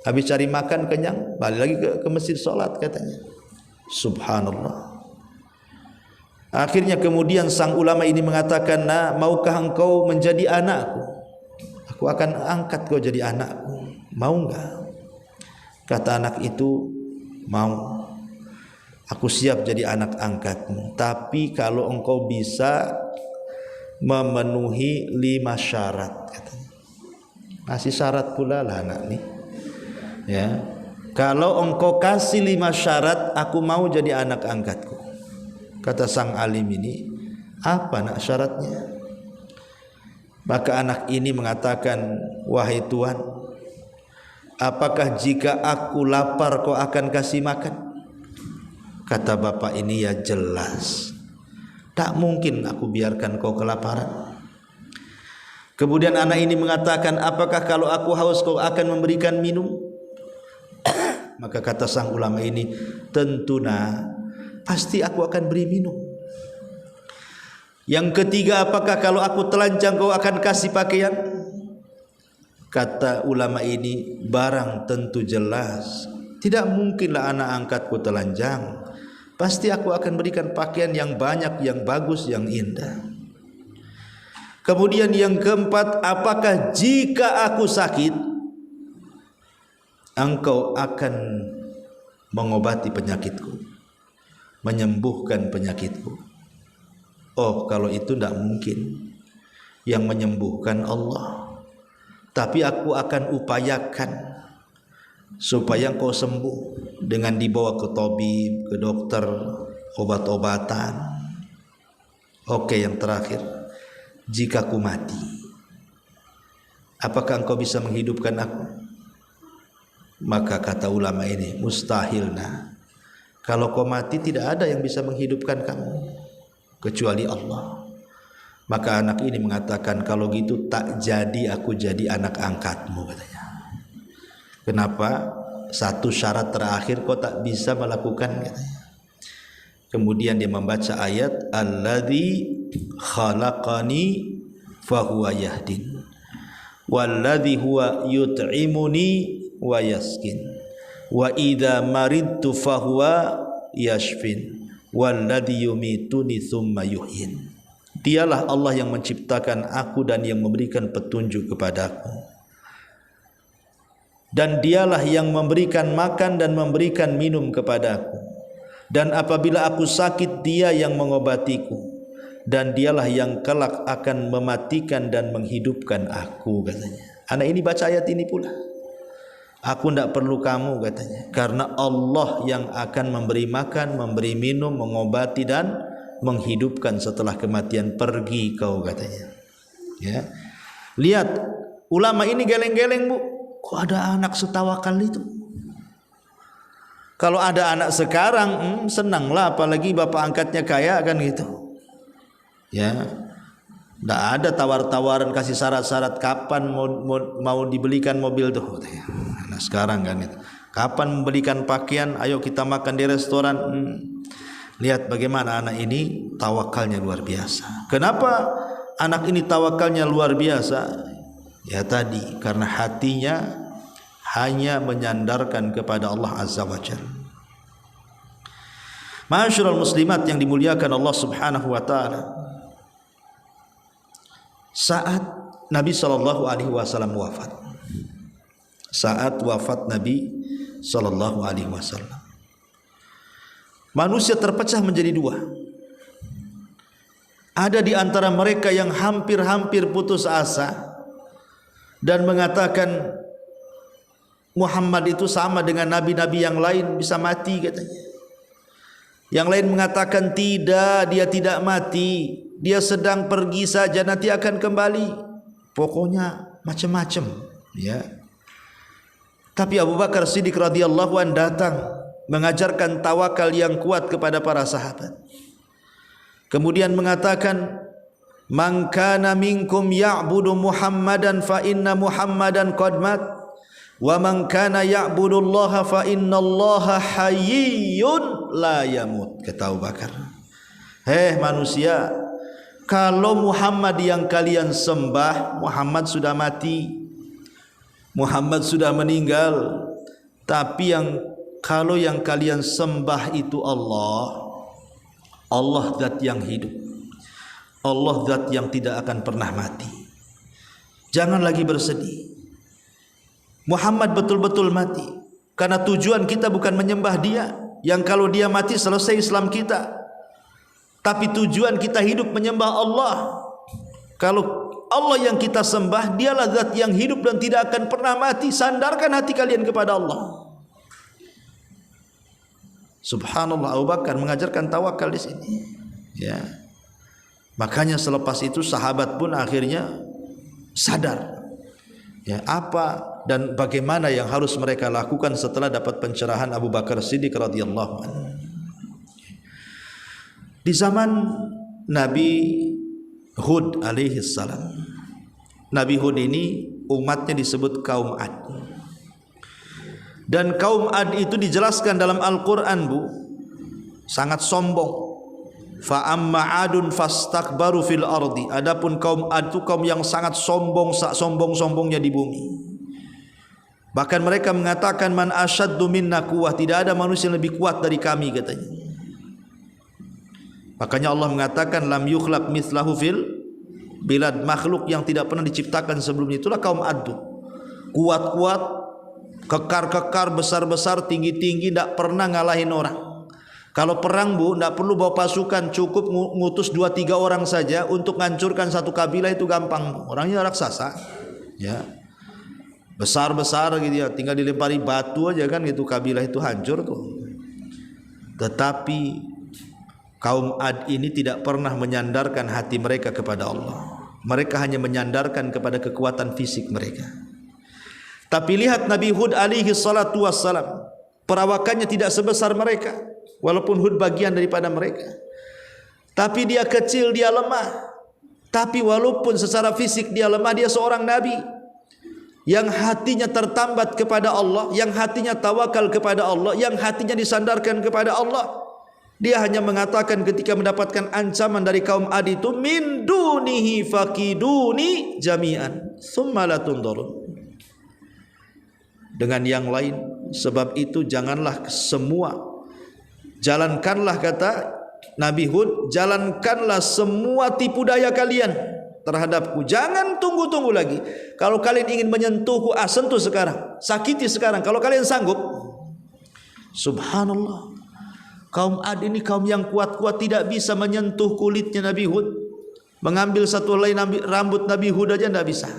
Habis cari makan kenyang, balik lagi ke masjid sholat, katanya. Subhanallah. Akhirnya kemudian sang ulama ini mengatakan, nah, maukah engkau menjadi anakku? Aku akan angkat kau jadi anakku. Mau enggak? Kata anak itu, mau. Aku siap jadi anak angkatmu. Tapi kalau engkau bisa memenuhi 5 syarat, katanya. Kasih syarat pula lah anak nih. Ya. Kalau engkau kasih 5 syarat, aku mau jadi anak angkatku. Kata sang alim ini, apa nak syaratnya? Maka anak ini mengatakan, wahai Tuhan, apakah jika aku lapar kau akan kasih makan? Kata bapak ini, ya jelas, tak mungkin aku biarkan kau kelaparan. Kemudian anak ini mengatakan, apakah kalau aku haus kau akan memberikan minum? Maka kata sang ulama ini, tentu nah, pasti aku akan beri minum. Yang ketiga, apakah kalau aku telanjang kau akan kasih pakaian? Kata ulama ini, barang tentu jelas, tidak mungkinlah anak angkatku telanjang. Pasti aku akan berikan pakaian yang banyak, yang bagus, yang indah. Kemudian yang keempat, apakah jika aku sakit, engkau akan mengobati penyakitku, menyembuhkan penyakitku? Oh, kalau itu tidak mungkin. Yang menyembuhkan Allah. Tapi aku akan upayakan supaya engkau sembuh dengan dibawa ke tabib, ke dokter, obat-obatan. Oke, yang terakhir, jika aku mati, apakah engkau bisa menghidupkan aku? Maka kata ulama ini, mustahil. Nah, kalau kau mati tidak ada yang bisa menghidupkan kamu kecuali Allah. Maka anak ini mengatakan, kalau gitu tak jadi aku jadi anak angkatmu, katanya. Kenapa? Satu syarat terakhir kau tak bisa melakukan, katanya. Kemudian dia membaca ayat alladzi khalaqani fahuwa yahdin walladzi huwa yut'imuni wa yaskin wa idza maridtu fahuwa yashfin walladzi yumituni tsumma yuhyin. Dialah Allah yang menciptakan aku dan yang memberikan petunjuk kepadaku, dan dialah yang memberikan makan dan memberikan minum kepadaku, dan apabila aku sakit dia yang mengobatiku, dan dialah yang kelak akan mematikan dan menghidupkan aku, katanya. Anak ini baca ayat ini pula, aku tidak perlu kamu, katanya, karena Allah yang akan memberi makan, memberi minum, mengobati dan menghidupkan setelah kematian. Pergi kau, katanya. Ya, lihat ulama ini geleng-geleng, bu, kok ada anak setawakal itu. Kalau ada anak sekarang, senanglah, apalagi bapak angkatnya kaya, kan gitu. Ya, tidak ada tawar-tawaran kasih syarat-syarat kapan mau dibelikan mobil tuh. Nah, sekarang kan itu. Kapan membelikan pakaian? Ayo kita makan di restoran. Lihat bagaimana anak ini tawakalnya luar biasa. Kenapa anak ini tawakalnya luar biasa? Ya tadi, karena hatinya hanya menyandarkan kepada Allah Azza wa Jalla. Ma'asyiral muslimat yang dimuliakan Allah Subhanahu wa taala. Saat Nabi sallallahu alaihi wasallam wafat. Saat wafat Nabi sallallahu alaihi wasallam, manusia terpecah menjadi dua. Ada di antara mereka yang hampir-hampir putus asa dan mengatakan Muhammad itu sama dengan nabi-nabi yang lain, bisa mati, katanya. Yang lain mengatakan tidak, dia tidak mati, dia sedang pergi saja, nanti akan kembali. Pokoknya macam-macam, ya. Tapi Abu Bakar Siddiq radhiyallahu anhu datang mengajarkan tawakal yang kuat kepada para sahabat. Kemudian mengatakan, "Man kana minkum ya'budu Muhammadan fa inna Muhammadan qad mat." Wa man kana ya'budullaha fa innallaha hayyun la yamut, kata Abu Bakar. Hei manusia, kalau Muhammad yang kalian sembah, Muhammad sudah mati, Muhammad sudah meninggal. Tapi kalau yang kalian sembah itu Allah, Allah zat yang hidup, Allah zat yang tidak akan pernah mati. Jangan lagi bersedih. Muhammad betul-betul mati, karena tujuan kita bukan menyembah dia, yang kalau dia mati selesai Islam kita. Tapi tujuan kita hidup menyembah Allah. Kalau Allah yang kita sembah, dialah zat yang hidup dan tidak akan pernah mati. Sandarkan hati kalian kepada Allah. Subhanallah, Abu Bakar mengajarkan tawakal di sini. Ya. Makanya selepas itu sahabat pun akhirnya sadar. Ya, apa dan bagaimana yang harus mereka lakukan setelah dapat pencerahan Abu Bakar Siddiq radhiyallahu anhu. Di zaman Nabi Hud alaihi salam, Nabi Hud ini umatnya disebut kaum Ad. Dan kaum Ad itu dijelaskan dalam Al-Quran, bu, sangat sombong. Fa amma adun fastakbaru fil ardi. Adapun kaum Ad itu kaum yang sangat sombong, sombong-sombongnya di bumi. Bahkan mereka mengatakan man asyaddu minna quwwah, tidak ada manusia yang lebih kuat dari kami, katanya. Makanya Allah mengatakan lam yukhlaq mithlahu fil bilad, makhluk yang tidak pernah diciptakan sebelumnya itulah kaum Ad. Kuat-kuat, kekar-kekar, besar-besar, tinggi-tinggi, tidak pernah ngalahin orang. Kalau perang, bu, tidak perlu bawa pasukan, cukup ngutus 2-3 orang saja untuk menghancurkan satu kabilah, itu gampang. Orangnya raksasa, ya. besar-besar gitu ya, tinggal dilempari batu aja kan gitu, kabilah itu hancur tuh. Tetapi kaum Ad ini tidak pernah menyandarkan hati mereka kepada Allah. Mereka hanya menyandarkan kepada kekuatan fisik mereka. Tapi lihat Nabi Hud alaihi salatu wassalam, perawakannya tidak sebesar mereka, walaupun Hud bagian daripada mereka. Tapi dia kecil, dia lemah. Tapi walaupun secara fisik dia lemah, dia seorang nabi yang hatinya tertambat kepada Allah, yang hatinya tawakal kepada Allah, yang hatinya disandarkan kepada Allah. Dia hanya mengatakan ketika mendapatkan ancaman dari kaum Ad itu, min dunihi fakiduni jami'an thumma la tunzarun. Dengan yang lain, sebab itu janganlah semua, jalankanlah kata Nabi Hud, jalankanlah semua tipu daya kalian terhadapku. Jangan tunggu-tunggu lagi. Kalau kalian ingin menyentuhku, sentuh sekarang, sakiti sekarang kalau kalian sanggup. Subhanallah, kaum Ad ini kaum yang kuat-kuat, tidak bisa menyentuh kulitnya Nabi Hud. Mengambil satu helai rambut Nabi Hud aja tidak bisa.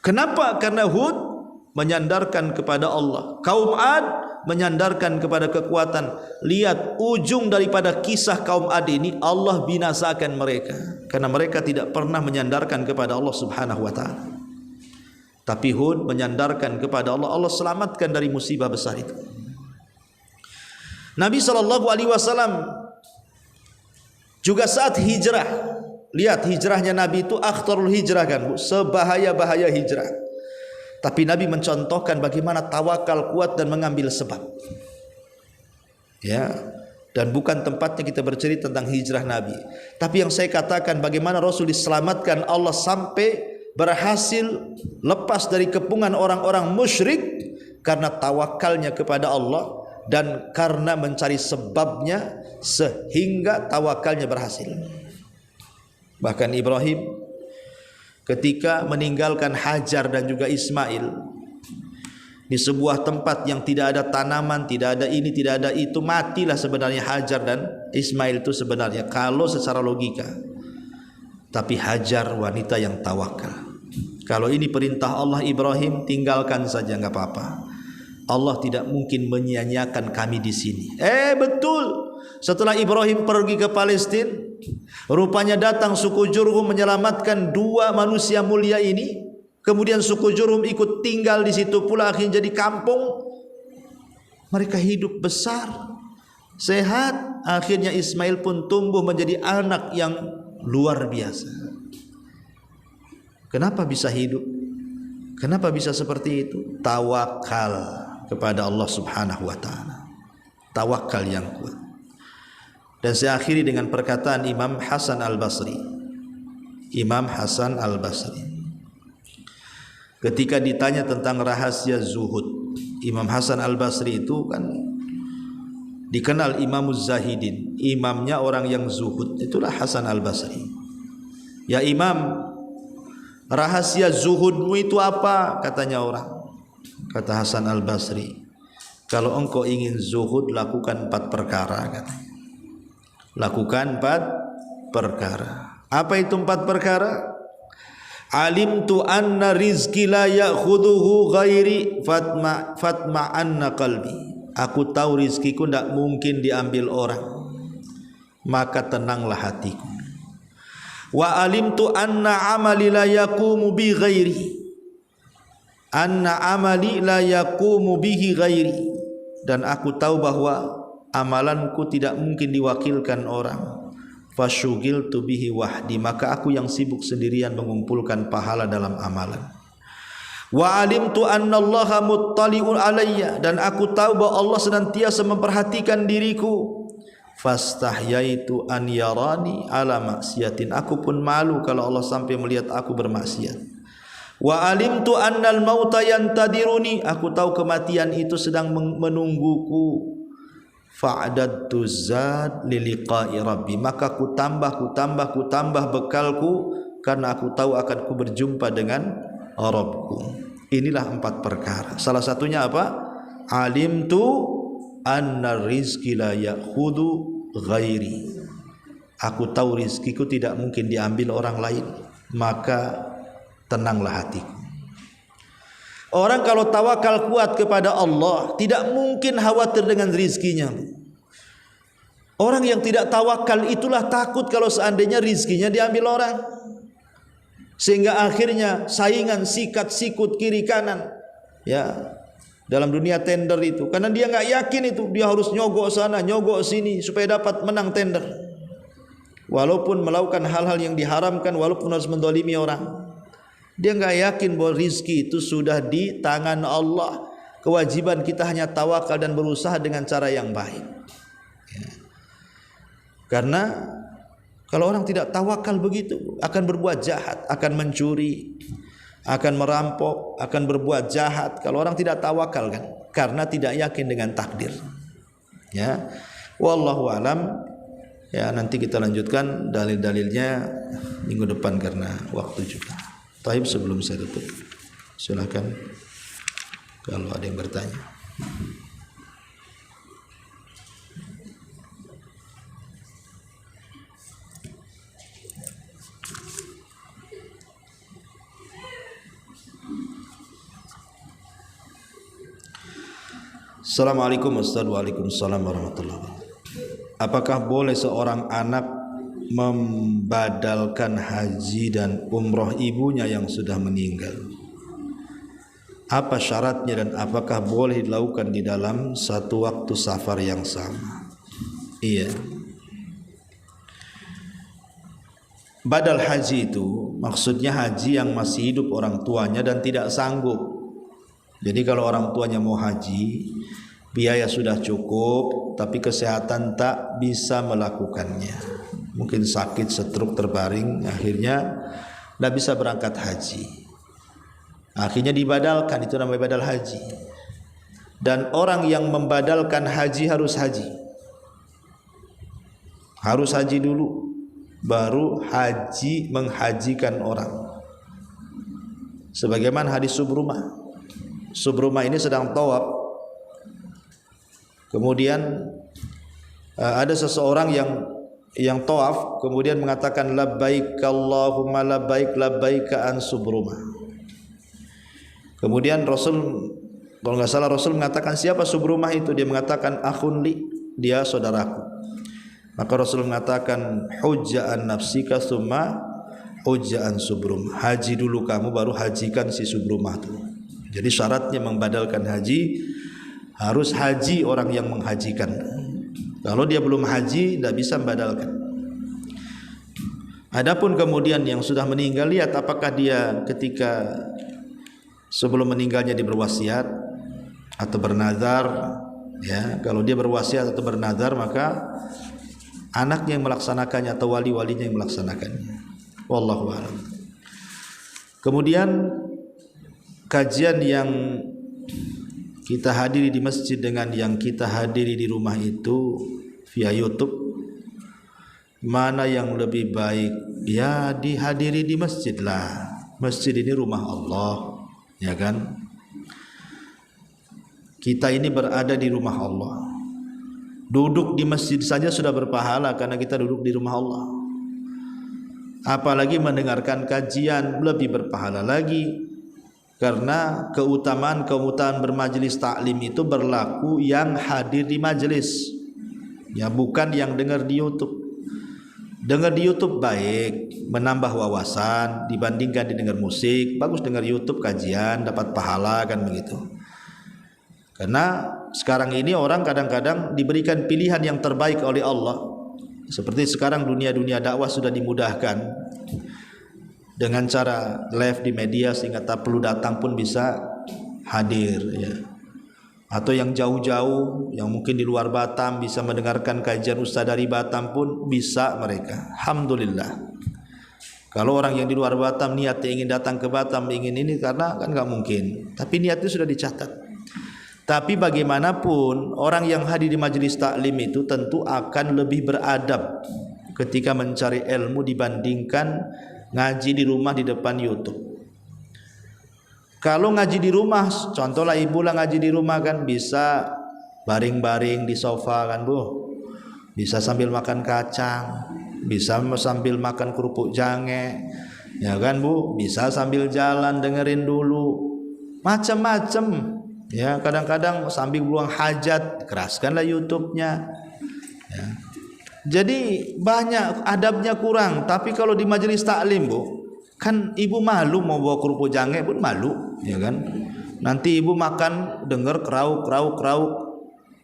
Kenapa? Karena Hud menyandarkan kepada Allah, kaum Ad menyandarkan kepada kekuatan. Lihat ujung daripada kisah kaum Ad ini, Allah binasakan mereka karena mereka tidak pernah menyandarkan kepada Allah Subhanahu wa taala. Tapi Hud menyandarkan kepada Allah, Allah selamatkan dari musibah besar itu. Nabi SAW juga saat hijrah, lihat hijrahnya Nabi itu akhtarul hijrah kan, sebahaya-bahaya hijrah. Tapi Nabi mencontohkan bagaimana tawakal kuat dan mengambil sebab. Ya, dan bukan tempatnya kita bercerita tentang hijrah Nabi. Tapi yang saya katakan bagaimana Rasul diselamatkan Allah sampai berhasil lepas dari kepungan orang-orang musyrik karena tawakalnya kepada Allah dan karena mencari sebabnya sehingga tawakalnya berhasil. Bahkan Ibrahim ketika meninggalkan Hajar dan juga Ismail di sebuah tempat yang tidak ada tanaman, tidak ada ini, tidak ada itu, matilah sebenarnya Hajar dan Ismail itu sebenarnya kalau secara logika. Tapi Hajar wanita yang tawakal. Kalau ini perintah Allah, Ibrahim tinggalkan saja, enggak apa-apa. Allah tidak mungkin menyia-nyiakan kami di sini. Betul. Setelah Ibrahim pergi ke Palestina, rupanya datang suku Jurhum menyelamatkan dua manusia mulia ini. Kemudian suku Jurhum ikut tinggal di situ pula, akhirnya jadi kampung. Mereka hidup besar, sehat. Akhirnya Ismail pun tumbuh menjadi anak yang luar biasa. Kenapa bisa hidup? Kenapa bisa seperti itu? Tawakal kepada Allah Subhanahu wa taala. Tawakal yang kuat. Dan saya akhiri dengan perkataan Imam Hasan Al-Basri. Imam Hasan Al-Basri ketika ditanya tentang rahasia zuhud, Imam Hasan Al-Basri itu kan dikenal Imamuz Zahidin, imamnya orang yang zuhud, itulah Hasan Al-Basri. Ya Imam, rahasia zuhudmu itu apa? Katanya orang. Kata Hasan Al-Basri, kalau engkau ingin zuhud, lakukan 4 perkara katanya. Lakukan 4 perkara. Apa itu 4 perkara? Alimtu anna rizki la ya'khuduhu ghairi fatma anna qalbi. Aku tahu rizkiku tidak mungkin diambil orang, maka tenanglah hatiku. Wa alimtu anna amali la yaqumu bi ghairi. Anna amali la yaqumu bihi ghairi. Dan aku tahu bahwa amalanku tidak mungkin diwakilkan orang. Fasyugiltu bihi wahdi, maka aku yang sibuk sendirian mengumpulkan pahala dalam amalan. Wa alimtu annallaha muttali'un alayya, dan aku tahu bahwa Allah senantiasa memperhatikan diriku. Fastahyaitu an yarani ala maksiatin, aku pun malu kalau Allah sampai melihat aku bermaksiat. Wa alimtu annal mauta yantadiruni, aku tahu kematian itu sedang menungguku. Fa'adadtu zad liliqa'i rabbi, maka ku tambah bekalku karena aku tahu akan ku berjumpa dengan Rabbku. Inilah 4 perkara. Salah satunya apa? Alimtu anna rizki la ya'khudu ghairi. Aku tahu rizkiku tidak mungkin diambil orang lain, maka tenanglah hatiku. Orang kalau tawakal kuat kepada Allah, tidak mungkin khawatir dengan rizkinya. Orang yang tidak tawakal itulah takut kalau seandainya rizkinya diambil orang, sehingga akhirnya saingan sikat sikut kiri kanan, ya, dalam dunia tender itu, karena dia nggak yakin itu, dia harus nyogok sana nyogok sini supaya dapat menang tender, walaupun melakukan hal-hal yang diharamkan, walaupun harus mendolimi orang. Dia nggak yakin bahwa rizki itu sudah di tangan Allah. Kewajiban kita hanya tawakal dan berusaha dengan cara yang baik, ya. Karena kalau orang tidak tawakal begitu, akan berbuat jahat, akan mencuri, akan merampok, akan berbuat jahat. Kalau orang tidak tawakal kan, karena tidak yakin dengan takdir. Ya, wallahu alam. Ya, nanti kita lanjutkan dalil-dalilnya minggu depan karena waktu juga. Taib, sebelum saya tutup, silakan kalau ada yang bertanya. Assalamualaikum warahmatullahi wabarakatuh. Waalaikumsalam warahmatullahi wabarakatuh. Apakah boleh seorang anak membadalkan haji dan umroh ibunya yang sudah meninggal? Apa syaratnya dan apakah boleh dilakukan di dalam satu waktu safar yang sama? Iya. Badal haji itu maksudnya haji yang masih hidup orang tuanya dan tidak sanggup. Jadi kalau orang tuanya mau haji, biaya sudah cukup, tapi kesehatan tak bisa melakukannya. Mungkin sakit, stroke, terbaring, akhirnya tidak bisa berangkat haji. Akhirnya dibadalkan, itu namanya badal haji. Dan orang yang membadalkan haji harus haji. Harus haji dulu, baru haji menghajikan orang. Sebagaimana hadis Subrumah. Subrumah ini sedang tawaf. Kemudian ada seseorang yang tawaf kemudian mengatakan labbaik Allahumma labbaik labbaik an Subrumah. Kemudian Rasul, kalau nggak salah Rasul mengatakan siapa Subrumah itu, dia mengatakan akhun li, dia saudaraku. Maka Rasul mengatakan hujja an nafsika summa hujja an Subrumah. Haji dulu kamu baru hajikan si Subrumah itu. Jadi syaratnya membadalkan haji, harus haji orang yang menghajikan. Kalau dia belum haji, tidak bisa membadalkan. Adapun kemudian yang sudah meninggal, lihat apakah dia ketika sebelum meninggalnya dia berwasiat atau bernazar. Ya, kalau dia berwasiat atau bernazar, maka anaknya yang melaksanakannya atau wali-walinya yang melaksanakannya. Wallahu a'lam. Kemudian kajian yang kita hadiri di masjid dengan yang kita hadiri di rumah itu via YouTube, mana yang lebih baik? Ya dihadiri di masjid lah. Masjid ini rumah Allah, ya kan? Kita ini berada di rumah Allah. Duduk di masjid saja sudah berpahala karena kita duduk di rumah Allah. Apalagi mendengarkan kajian lebih berpahala lagi. Karena keutamaan bermajelis taklim itu berlaku yang hadir di majelis, ya, bukan yang dengar di YouTube. Dengar di YouTube baik, menambah wawasan dibandingkan didengar musik. Bagus dengar YouTube kajian, dapat pahala, kan begitu. Karena sekarang ini orang kadang-kadang diberikan pilihan yang terbaik oleh Allah. Seperti sekarang dunia dakwah sudah dimudahkan dengan cara live di media sehingga tak perlu datang pun bisa hadir, ya. Atau yang jauh-jauh yang mungkin di luar Batam bisa mendengarkan kajian ustaz dari Batam pun bisa mereka. Alhamdulillah. Kalau orang yang di luar Batam niatnya ingin datang ke Batam, ingin ini, karena kan nggak mungkin. Tapi niatnya sudah dicatat. Tapi bagaimanapun orang yang hadir di majelis taklim itu tentu akan lebih beradab ketika mencari ilmu dibandingkan ngaji di rumah di depan YouTube. Kalau ngaji di rumah, contohlah ibu lah ngaji di rumah kan bisa baring-baring di sofa kan Bu, bisa sambil makan kacang, bisa sambil makan kerupuk jange, ya kan Bu, bisa sambil jalan dengerin dulu macam-macam. Ya, kadang-kadang sambil buang hajat keraskanlah YouTube-nya. Ya. Jadi banyak adabnya kurang. Tapi kalau di majelis taklim, Bu, kan ibu malu mau bawa kerupuk jange pun malu, ya kan? Nanti ibu makan dengar krauk.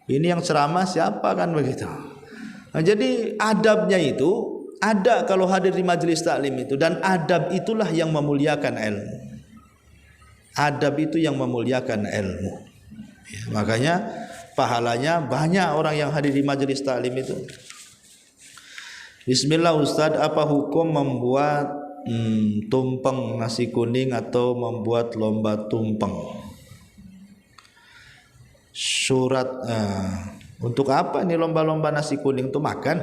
Ini yang ceramah siapa kan begitu. Nah, jadi adabnya itu ada kalau hadir di majelis taklim itu, dan adab itulah yang memuliakan ilmu. Adab itu yang memuliakan ilmu. Ya, makanya pahalanya banyak orang yang hadir di majelis taklim itu. Bismillah Ustadz, apa hukum membuat tumpeng nasi kuning atau membuat lomba tumpeng? Surat untuk apa nih lomba-lomba nasi kuning itu? Makan?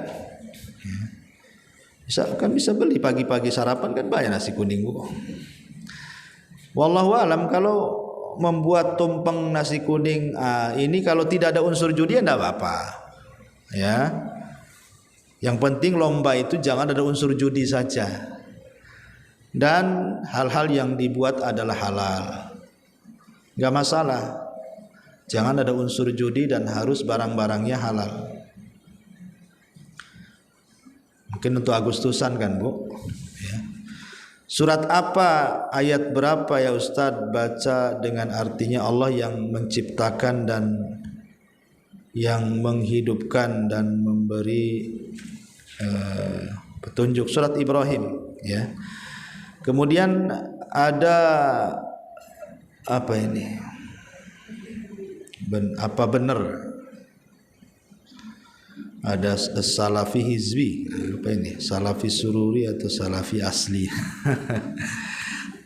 Bisa beli pagi-pagi sarapan kan banyak nasi kuning, Bu. Wallahu alam, kalau membuat tumpeng nasi kuning ini kalau tidak ada unsur judi ya enggak apa-apa. Ya. Yang penting lomba itu jangan ada unsur judi saja. Dan hal-hal yang dibuat adalah halal. Enggak masalah. Jangan ada unsur judi dan harus barang-barangnya halal. Mungkin untuk Agustusan kan, Bu? Ya. Surat apa, ayat berapa ya Ustadz baca dengan artinya Allah yang menciptakan dan yang menghidupkan dan memberi petunjuk? Surat Ibrahim, ya. Kemudian ada apa ini? Apa benar ada salafi hizbi? Apa ini? Salafi sururi atau salafi asli?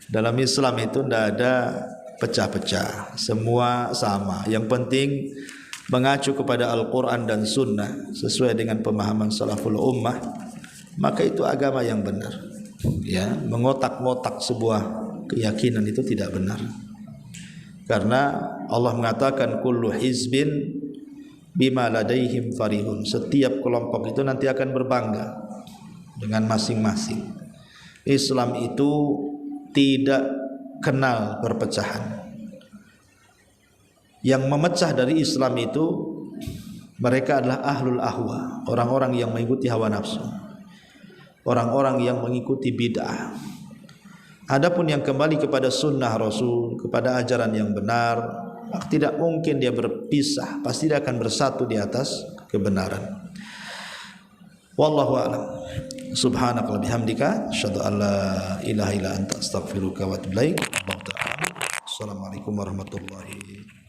Dalam Islam itu tidak ada pecah-pecah, semua sama. Yang penting mengacu kepada Al-Quran dan Sunnah sesuai dengan pemahaman salaful ummah, maka itu agama yang benar. Ya, mengotak-ngotak sebuah keyakinan itu tidak benar. Karena Allah mengatakan kullu hizbin bima ladaihim farihun. Setiap kelompok itu nanti akan berbangga dengan masing-masing. Islam itu tidak kenal perpecahan. Yang memecah dari Islam itu mereka adalah ahlul ahwa, orang-orang yang mengikuti hawa nafsu, orang-orang yang mengikuti bid'ah. Adapun yang kembali kepada sunnah Rasul, kepada ajaran yang benar, tidak mungkin dia berpisah, pasti dia akan bersatu di atas kebenaran. Wallahu a'lam. Subhanaka wa bihamdika asyhadu an la ilaha illa anta astaghfiruka wa atubu ilaik. Assalamualaikum warahmatullahi wabarakatuh.